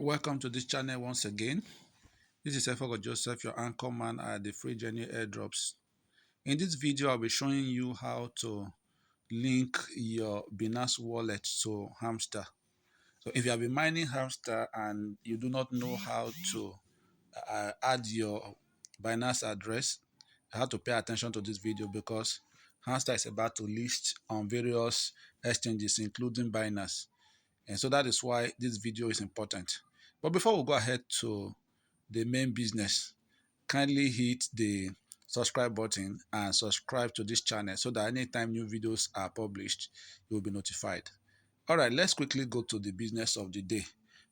Welcome to this channel once again. This is Efego Joseph, your anchor man at the Free Journey airdrops. In this video, I'll be showing you how to link your Binance wallet to Hamster. So if you have been mining Hamster and you do not know how to add your Binance address, you have to pay attention to this video because Hamster is about to list on various exchanges, including Binance. And so that is why this video is important. But before we go ahead to the main business, kindly hit the subscribe button and subscribe to this channel so that anytime new videos are published, you will be notified. All right, let's quickly go to the business of the day.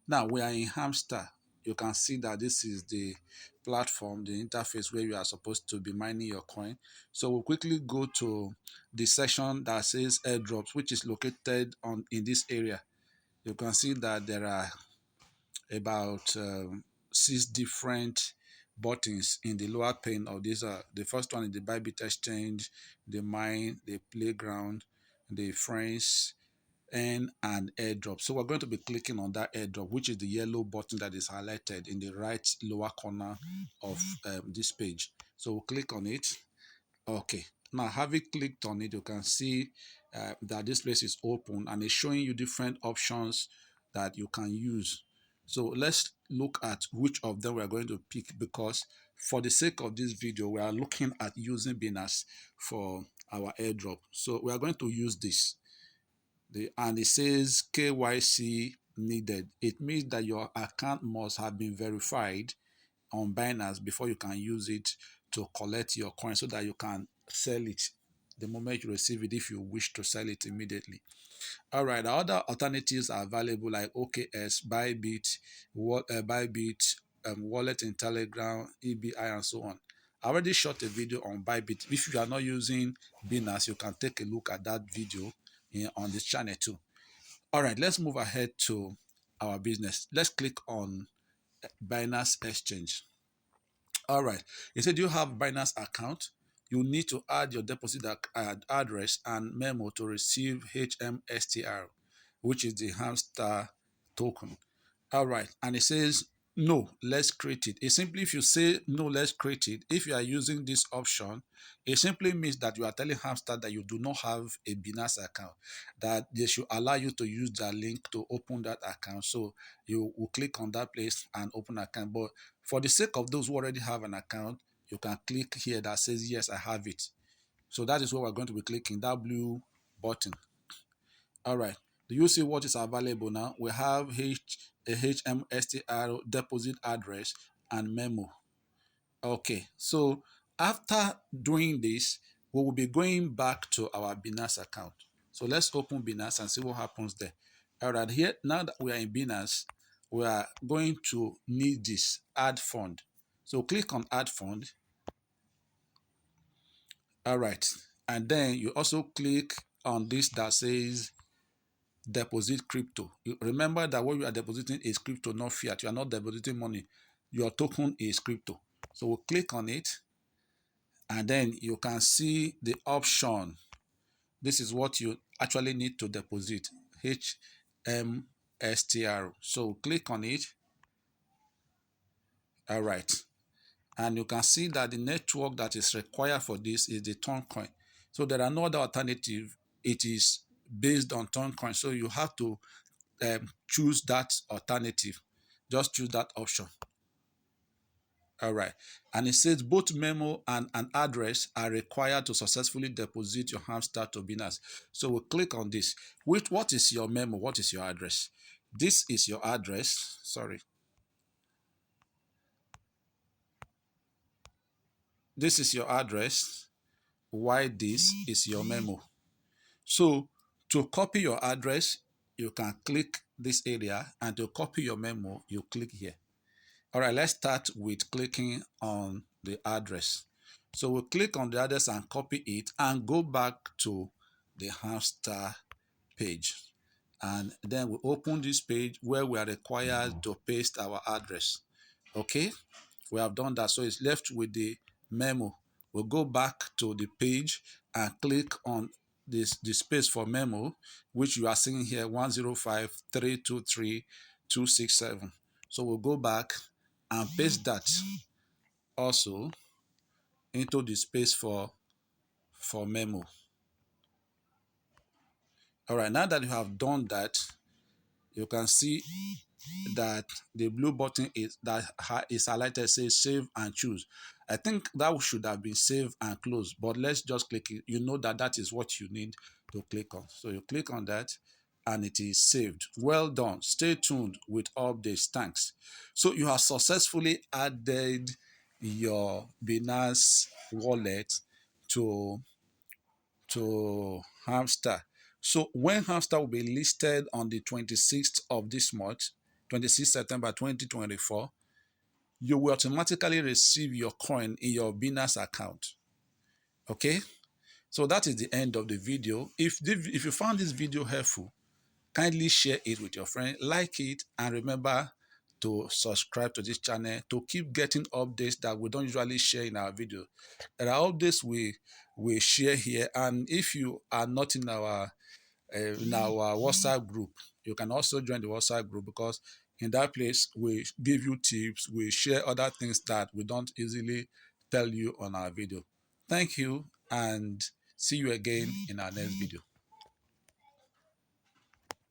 Now we are in Hamster. You can see that this is the platform, the interface where you are supposed to be mining your coin. So we'll quickly go to the section that says airdrops, which is located in this area. You can see that there are about 6 different buttons in the lower pane of this. The first one is the Bybit Exchange, the Mine, the Playground, the Friends, and airdrop. So we're going to be clicking on that airdrop, which is the yellow button that is highlighted in the right lower corner of this page. So we'll click on it. Okay, now having clicked on it, you can see that this place is open and it's showing you different options that you can use. So let's look at which of them we are going to pick, because for the sake of this video, we are looking at using Binance for our airdrop. So we are going to use this. And it says KYC needed. It means that your account must have been verified on Binance before you can use it to collect your coin so that you can sell it the moment you receive it if you wish to sell it immediately. All right, other alternatives are available like OKS, Bybit, Wallet in Telegram, EBI, and so on. I already shot a video on Bybit. If you are not using Binance, you can take a look at that video on this channel too. All right, let's move ahead to our business. Let's click on Binance Exchange. All right. It said you have Binance account. You need to add your deposit address and memo to receive HMSTR, which is the Hamster token. All right. And it says, no, let's create it. It simply, if you say, no, let's create it, if you are using this option, it simply means that you are telling Hamster that you do not have a Binance account, that they should allow you to use that link to open that account. So you will click on that place and open an account. But for the sake of those who already have an account, you can click here that says, yes, I have it. So that is what we're going to be clicking, that blue button. All right. Do you see what is available now? We have a HMSTR deposit address and memo. Okay. So after doing this, we will be going back to our Binance account. So let's open Binance and see what happens there. All right. Here, now that we are in Binance, we are going to need this add fund. So click on add fund. All right. And then you also click on this that says deposit crypto. You remember that what you are depositing is crypto, not fiat. You are not depositing money. Your token is crypto. So we'll click on it, and then you can see the option. This is what you actually need to deposit, HMSTR. So click on it. All right. And you can see that the network that is required for this is the Toncoin. So there are no other alternative. It is based on Toncoin. So you have to choose that alternative. Just choose that option. All right. And it says both memo and an address are required to successfully deposit your Hamster to Binance. So we'll click on this. What is your memo? What is your address? This is your address. Sorry. This is your address. Why this is your memo? So to copy your address, you can click this area, and to copy your memo, you click here. All right, let's start with clicking on the address. So we'll click on the address and copy it and go back to the Hamster page. And then we open this page where we are required to paste our address. Okay, we have done that. So it's left with the memo. We'll go back to the page and click on the space for memo, which you are seeing here, 105.323.267. So we'll go back and paste that also into the space for memo. All right, now that you have done that, you can see that the blue button is highlighted says save and choose. I think that should have been save and close, but let's just click it. You know that that is what you need to click on. So you click on that and it is saved. Well done. Stay tuned with updates. Thanks. So you have successfully added your Binance wallet to Hamster. So when Hamster will be listed on the 26th of this month, 26th September 2024, you will automatically receive your coin in your Binance account. Okay? So that is the end of the video. If you found this video helpful, kindly share it with your friend, like it, and remember to subscribe to this channel to keep getting updates that we don't usually share in our videos. There are updates we share here, and if you are not in our WhatsApp group, you can also join the WhatsApp group, because in that place we give you tips, we share other things that we don't easily tell you on our video. Thank you, and see you again in our next video.